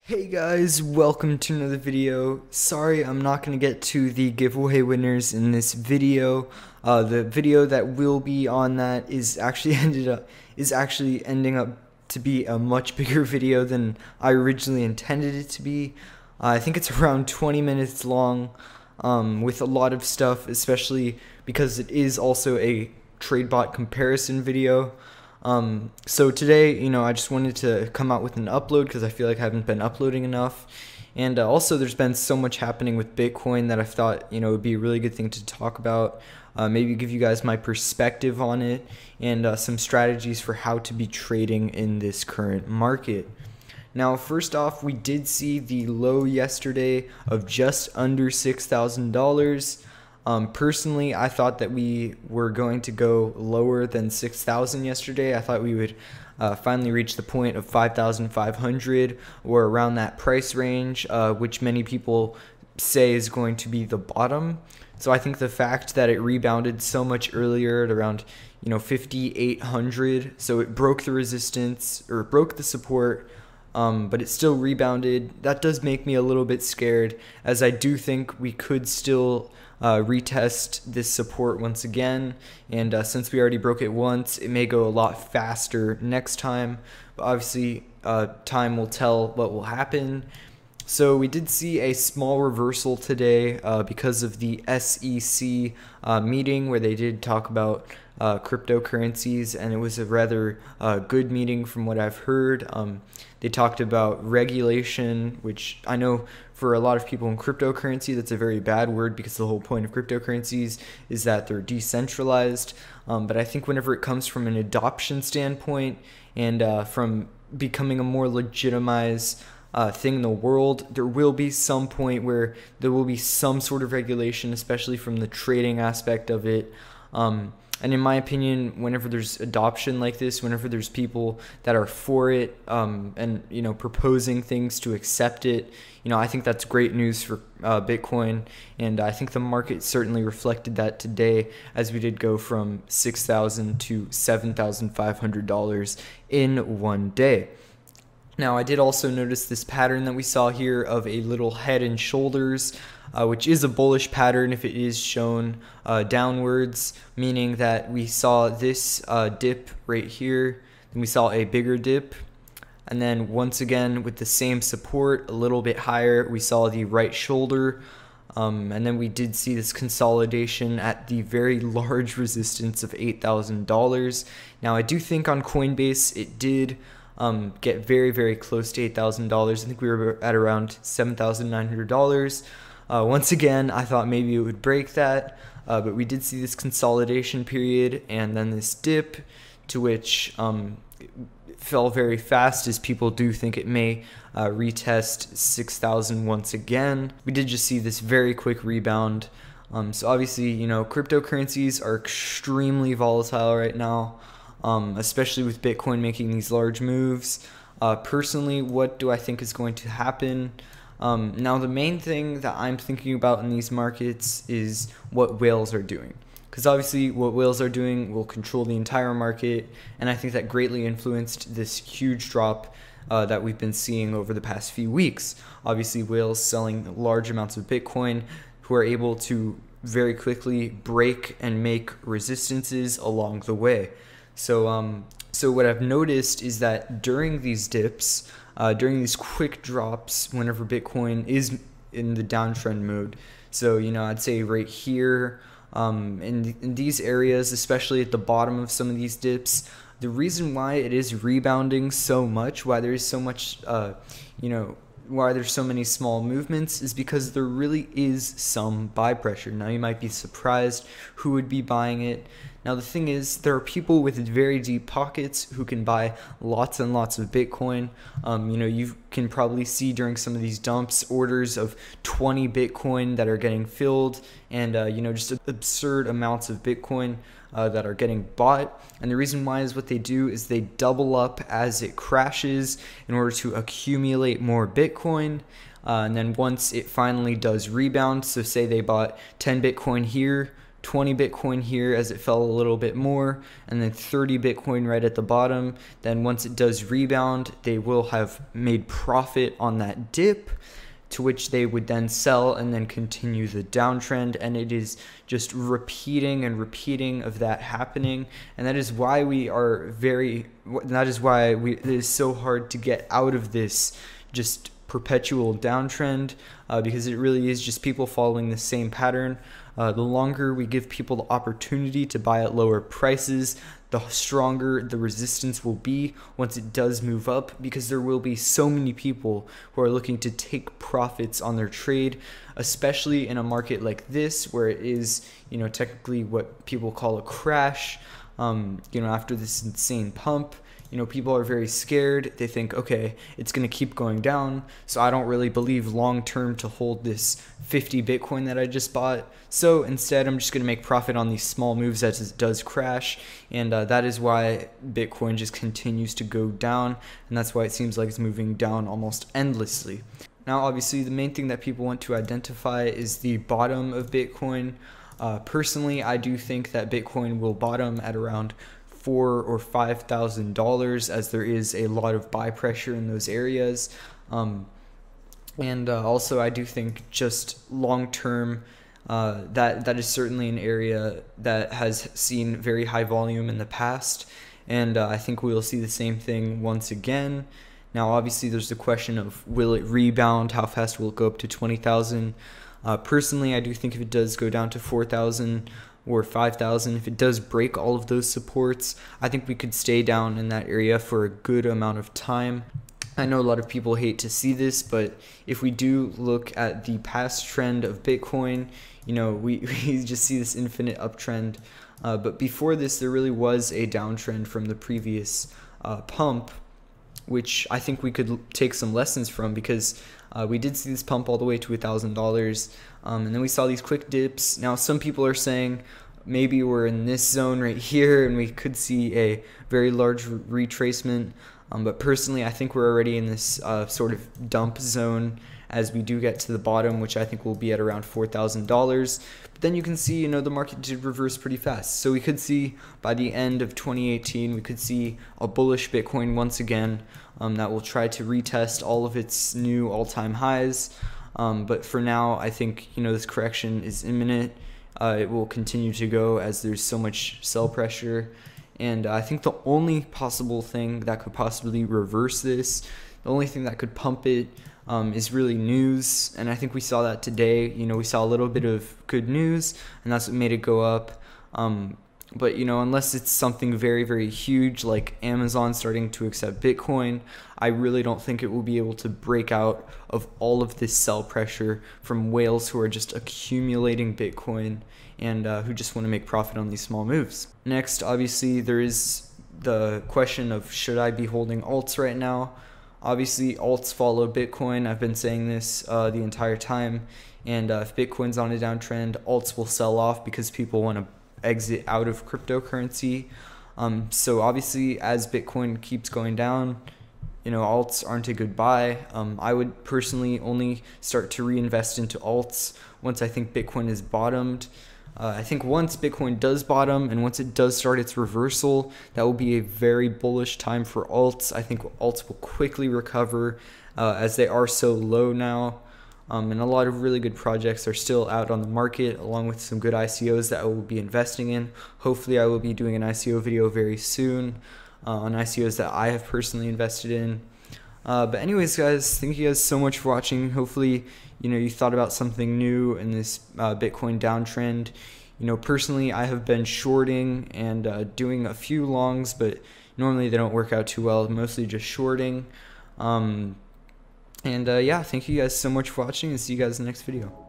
Hey guys, welcome to another video. Sorry I'm not going to get to the giveaway winners in this video. The video that will be on that is actually ending up to be a much bigger video than I originally intended it to be. I think it's around 20 minutes long, with a lot of stuff, especially because it is also a TradeBot comparison video. So today, I just wanted to come out with an upload because I feel like I haven't been uploading enough. And also there's been so much happening with Bitcoin that I thought, it would be a really good thing to talk about. Maybe give you guys my perspective on it and some strategies for how to be trading in this current market. Now, first off, we did see the low yesterday of just under $6,000. Personally, I thought that we were going to go lower than 6,000 yesterday. I thought we would finally reach the point of 5,500 or around that price range, which many people say is going to be the bottom. So I think the fact that it rebounded so much earlier at around 5,800, so it broke the resistance or broke the support, but it still rebounded. That does make me a little bit scared, as I do think we could still retest this support once again, and since we already broke it once, it may go a lot faster next time, but obviously time will tell what will happen. So we did see a small reversal today because of the SEC meeting where they did talk about cryptocurrencies, and it was a rather good meeting from what I've heard. They talked about regulation, which I know for a lot of people in cryptocurrency that's a very bad word, because the whole point of cryptocurrencies is that they're decentralized. But I think whenever it comes from an adoption standpoint and from becoming a more legitimized thing in the world, there will be some point where there will be some sort of regulation, especially from the trading aspect of it. And in my opinion, whenever there's adoption like this, whenever there's people that are for it, and proposing things to accept it, I think that's great news for Bitcoin, and I think the market certainly reflected that today, as we did go from $6,000 to $7,500 in one day. Now, I did also notice this pattern that we saw here of a little head and shoulders, which is a bullish pattern if it is shown downwards, meaning that we saw this dip right here, then we saw a bigger dip, and then once again with the same support a little bit higher, we saw the right shoulder, and then we did see this consolidation at the very large resistance of $8,000. Now, I do think on Coinbase it did get very, very close to $8,000. I think we were at around $7,900. Once again, I thought maybe it would break that, but we did see this consolidation period and then this dip, to which it fell very fast, as people do think it may retest 6,000 once again. We did just see this very quick rebound. So obviously, cryptocurrencies are extremely volatile right now, especially with Bitcoin making these large moves. Personally, what do I think is going to happen? Now, the main thing that I'm thinking about in these markets is what whales are doing, because obviously what whales are doing will control the entire market, and I think that greatly influenced this huge drop that we've been seeing over the past few weeks. Obviously, whales selling large amounts of Bitcoin who are able to very quickly break and make resistances along the way. So what I've noticed is that during these dips, during these quick drops, whenever Bitcoin is in the downtrend mode, so I'd say right here, in these areas, especially at the bottom of some of these dips, the reason why it is rebounding so much, why there is so much, why there's so many small movements, is because there really is some buy pressure. Now, you might be surprised who would be buying it. Now, the thing is, there are people with very deep pockets who can buy lots and lots of Bitcoin. You can probably see during some of these dumps orders of 20 Bitcoin that are getting filled, and just absurd amounts of Bitcoin that are getting bought. And the reason why is what they do is they double up as it crashes in order to accumulate more Bitcoin. And then once it finally does rebound, so say they bought 10 Bitcoin here, 20 Bitcoin here as it fell a little bit more, and then 30 Bitcoin right at the bottom. Then once it does rebound, they will have made profit on that dip, to which they would then sell and then continue the downtrend. And it is just repeating and repeating of that happening. And that is why it is so hard to get out of this just perpetual downtrend, because it really is just people following the same pattern. The longer we give people the opportunity to buy at lower prices, the stronger the resistance will be once it does move up, because there will be so many people who are looking to take profits on their trade, especially in a market like this where it is, technically what people call a crash. After this insane pump, people are very scared. They think, okay, it's going to keep going down, so I don't really believe long term to hold this 50 Bitcoin that I just bought. So instead, I'm just going to make profit on these small moves as it does crash. And that is why Bitcoin just continues to go down. And that's why it seems like it's moving down almost endlessly. Now, obviously, the main thing that people want to identify is the bottom of Bitcoin. Personally, I do think that Bitcoin will bottom at around $4,000 or $5,000, as there is a lot of buy pressure in those areas. Also, I do think just long term, that is certainly an area that has seen very high volume in the past, and I think we'll see the same thing once again. Now, obviously, there's the question of, will it rebound? How fast will it go up to 20,000? Personally, I do think if it does go down to 4,000 or 5,000, if it does break all of those supports, I think we could stay down in that area for a good amount of time. I know a lot of people hate to see this, but if we do look at the past trend of Bitcoin, we just see this infinite uptrend. But before this, there really was a downtrend from the previous pump, which I think we could take some lessons from, because we did see this pump all the way to $1,000, and then we saw these quick dips. Now, some people are saying maybe we're in this zone right here and we could see a very large retracement, but personally, I think we're already in this sort of dump zone as we do get to the bottom, which I think will be at around $4,000. But then you can see, the market did reverse pretty fast. So we could see by the end of 2018, we could see a bullish Bitcoin once again, that will try to retest all of its new all-time highs. But for now, I think, this correction is imminent. It will continue to go as there's so much sell pressure. And I think the only possible thing that could possibly reverse this, the only thing that could pump it, is really news. And I think we saw that today. We saw a little bit of good news, and that's what made it go up. But unless it's something very, very huge like Amazon starting to accept Bitcoin, I really don't think it will be able to break out of all of this sell pressure from whales who are just accumulating Bitcoin and who just want to make profit on these small moves. Next, obviously, there is the question of, should I be holding alts right now? Obviously, alts follow Bitcoin. I've been saying this the entire time. And if Bitcoin's on a downtrend, alts will sell off because people want to exit out of cryptocurrency. So obviously, as Bitcoin keeps going down, alts aren't a good buy. I would personally only start to reinvest into alts once I think Bitcoin is bottomed. I think once Bitcoin does bottom and once it does start its reversal, that will be a very bullish time for alts. I think alts will quickly recover as they are so low now. And a lot of really good projects are still out on the market, along with some good ICOs that I will be investing in. Hopefully, I will be doing an ICO video very soon on ICOs that I have personally invested in. But anyways, guys, thank you guys so much for watching. Hopefully, you thought about something new in this Bitcoin downtrend. Personally, I have been shorting and doing a few longs, but normally they don't work out too well. Mostly just shorting. Yeah, thank you guys so much for watching, and see you guys in the next video.